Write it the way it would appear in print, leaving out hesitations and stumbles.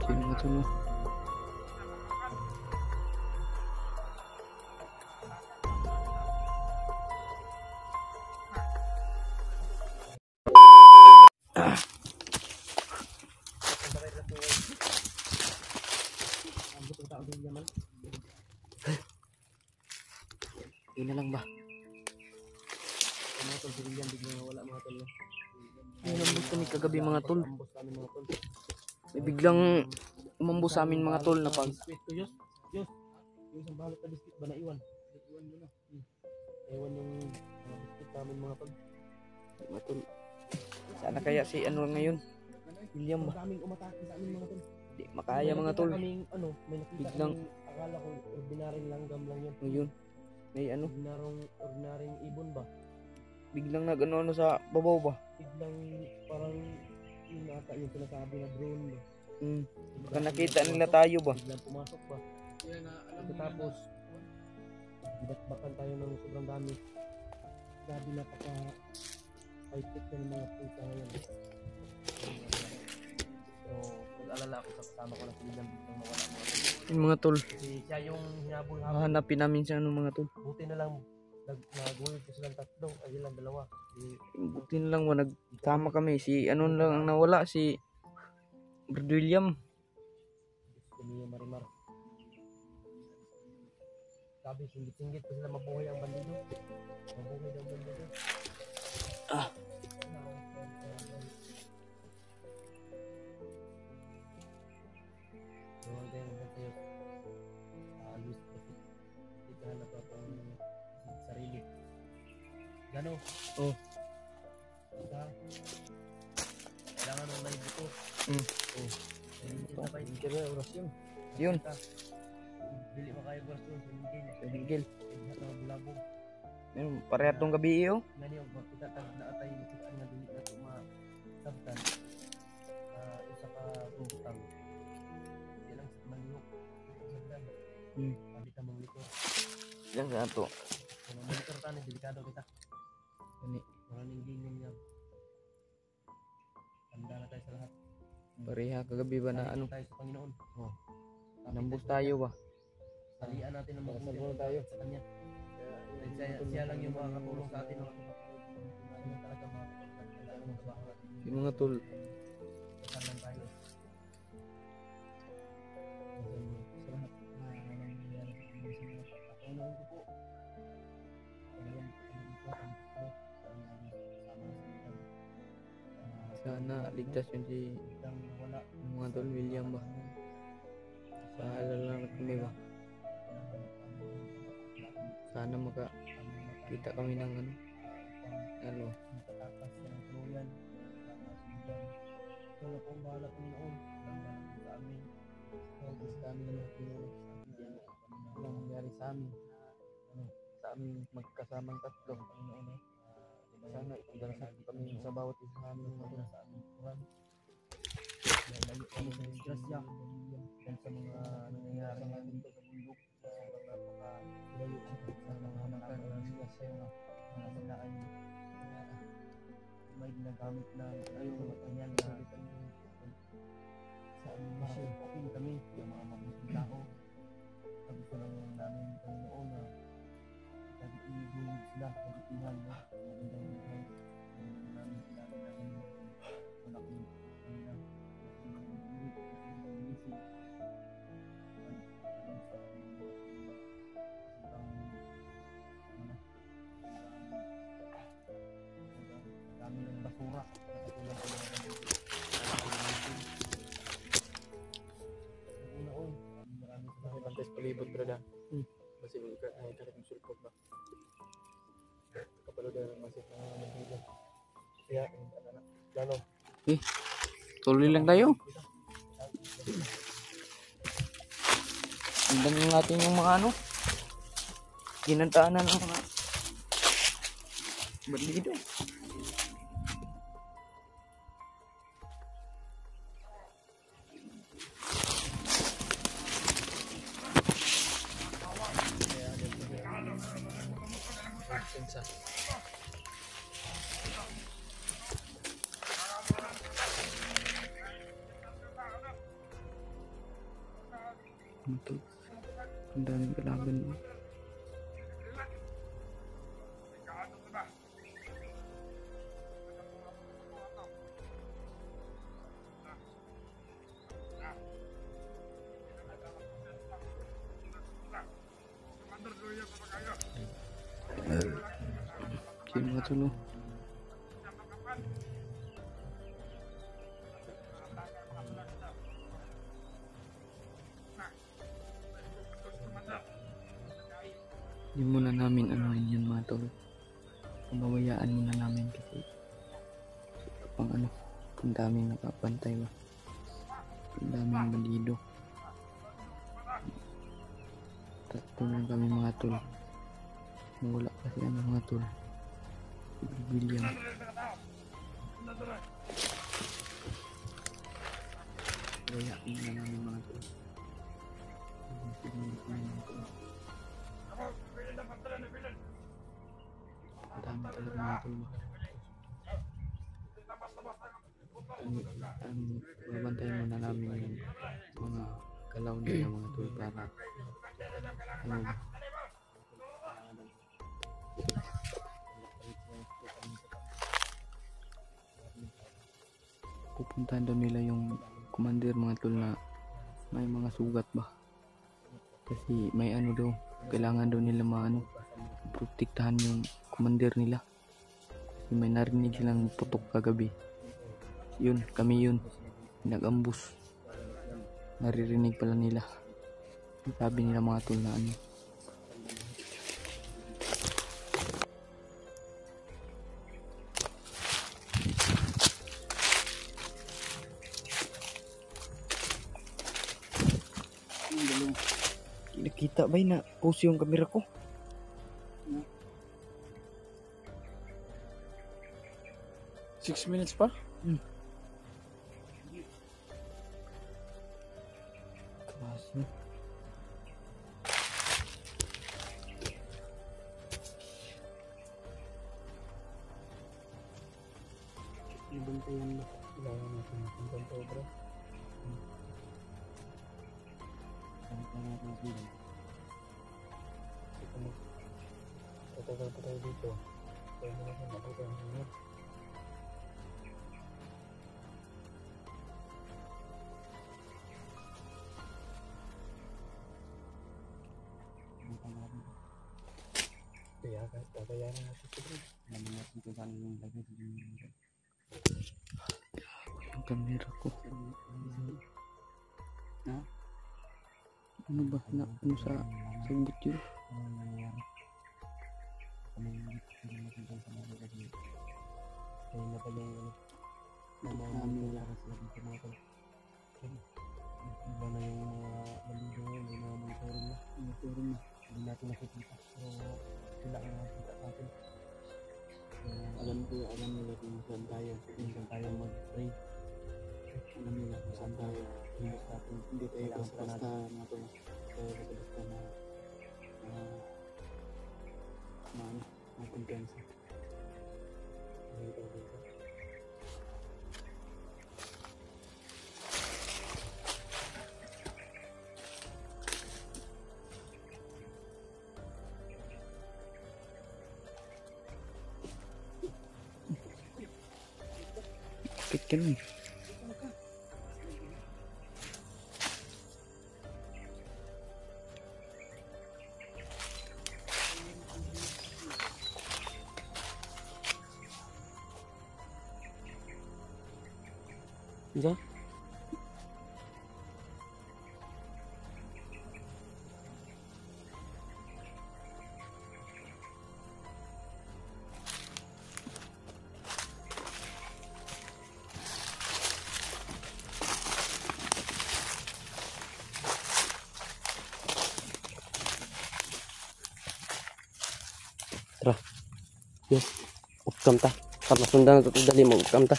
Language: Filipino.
Yun mga tol. Yun na lang ba? Mga tol, bigyan biglang wala mga tol. Ayun ang gusto ni kagabi mga tol. May biglang umambos sa amin mga tol na pag Yung isang balot na biscuit ba na iwan? Iwan doon na. Iwan yung biscuit namin mga tol. mga tol. Sana kaya si ano ngayon? William ba? Maraming umatake sa amin mga tol. Di makaya mga tol. May nakita Biglang kaming, akala ko ordinaryong langgam lang yun. ngayon may ano, Ordinaryong ibon ba? biglang nag-ano sa babaw ba? Biglang parang yun ata yung sinasabi na drone ba? Baka nakita nila tayo ba? Biglang pumasok ba? Tapos binatbakan tayo ng sobrang dami. Grabe napaka high-tech na ng mga pusa ngayon. So nag-alala ako sa kasama ko na si William biglang mawala mga tol. Yung mga tol, Kasi siya yung hinabol-habol. hahanapin namin siya ng mga tol. Buti na lang nag-guhit ko silang tatlo, ay silang dalawa. Buti na lang ba nagtama kami. Si ano lang ang nawala, si Brad William. Kumiya Marimar. Sabi, singgit-singgit ko sila mabuhay ang bandido. Mabuhay daw ang bandido. Ah. So, then, tayo alis kasi dito hanap ako ng sarili. Gano? Oh. Basta, kailangan ng live ito. Oh. Hindi na ba yung kira oras yun? Yun. Bili makaya oras yun sa Miguel. Sa Miguel. Lahat ng bulabog. Meron pareha tong gabi iyo. Ngani og kita tag naatay kita nga dili na to sabtan. Usa ka utang. Ilang manlok sabtan. Pali ka mong likod. Yan sa ato. Kung monitor ta ni delikado kita. Ani Maraming gingon niya. Handa na tayo sa lahat. pareha kagabi ba na ano? Tayo sa Panginoon. Nambus tayo ba? Salian natin ang mabuti tayo sa kanya. Siya lang yung makakatulong sa atin. Siya talaga makakatulong sa atin. Yung mga tol. Saan lang tayo. Sa lahat na nangyayari sa amin sa mga patuloy ko po. Ayan, Sana ligtas yun si mga tol William ba? Paalala lang kami ba? Sana makakita kami ng ano Takas ng tuluyan. Wala pong bahala Panginoon. Sa amin. Huwag sa amin na tinulog sa amin. Anong nangyari sa amin? Sa amin magkasamang tatlo. Panginoon sana ipagdalasan kami sa bawat isa namin mga sa amin. Layo kami sa disgrasya. Yan sa mga nangyayari namin sa bundok. Sobrang napaka-layo sa mga hanakan ng disgrasya na nasalaan may ginagamit na ayong mga kanyan na sa amin masipapin kami yung mga mabuting tao. Gusto lang namin Panginoon na nag-iigulit sila, nag-iihan na magandang buhay namin sila namin wala kong kanina dami ng basura nakatulong ko lang Panginoon maraming salamat Pantes palibot brada. Masih buka ay karang sulpot ba. Kapalo daw masih na nagbilang. Kaya ano plano. Tuloy lang tayo. Tingnan yung natin yung mga ano. Ginantaanan ng mga bandido. Mga tol. Ang daming kalaban. Sino mga tol? Hindi muna namin anuhin yun mga tol. Pabawayaan muna namin kasi pang ano, ang daming nakapantay ba. Ang daming bandido. Tatlo lang kami mga tol. Kung wala kasi ano mga tol. William. Pabawayaan muna namin mga tol. Ang dami talaga mga tol. Babantayan muna namin yung mga galaw nila mga tol para ano ba. Pupuntahan daw nila yung commander mga tol na may mga sugat ba. Kasi may ano daw, kailangan daw nila protektahan yung commander nila. Kasi may narinig silang putok kagabi. Yun, kami yun. Nag-ambush. Naririnig pala nila. Sabi nila mga tol na ano. Nakita ba na pause yung camera ko? Six minutes pa? Klase. Ibantayan mo. Kailangan natin ng bantay bro. Bantay natin ang bilang. Tatagal pa tayo dito. Kaya natin mabuti ang hangin. Kaya guys, tatayanan natin ito bro. Naman natin kung saan yung lagay sa dito. Yung camera ko. Ha? Ano ba? Ano sa sagot yun? Ano nangyayari? Ano yung hindi makikita sa mga lagay? Kaya na pala yung ano? Namin nila kasi lagi sa mga kal. Iba na yung mga malido ngayon, may mga monitoring na. Monitoring na. Hindi natin nakikita. Pero sila ang nakikita natin. Alam nila kung saan tayo. Kung saan tayo mag-pray. Alam nila kung saan tayo. Hindi tayo basta mga ito. Tayo basta na kumpiyansa. Hindi tayo basta. Bakit ganun? Diyan? Tara. Yes. Ukam ta. Kapag sundan na ito, dali mo. Ukam ta.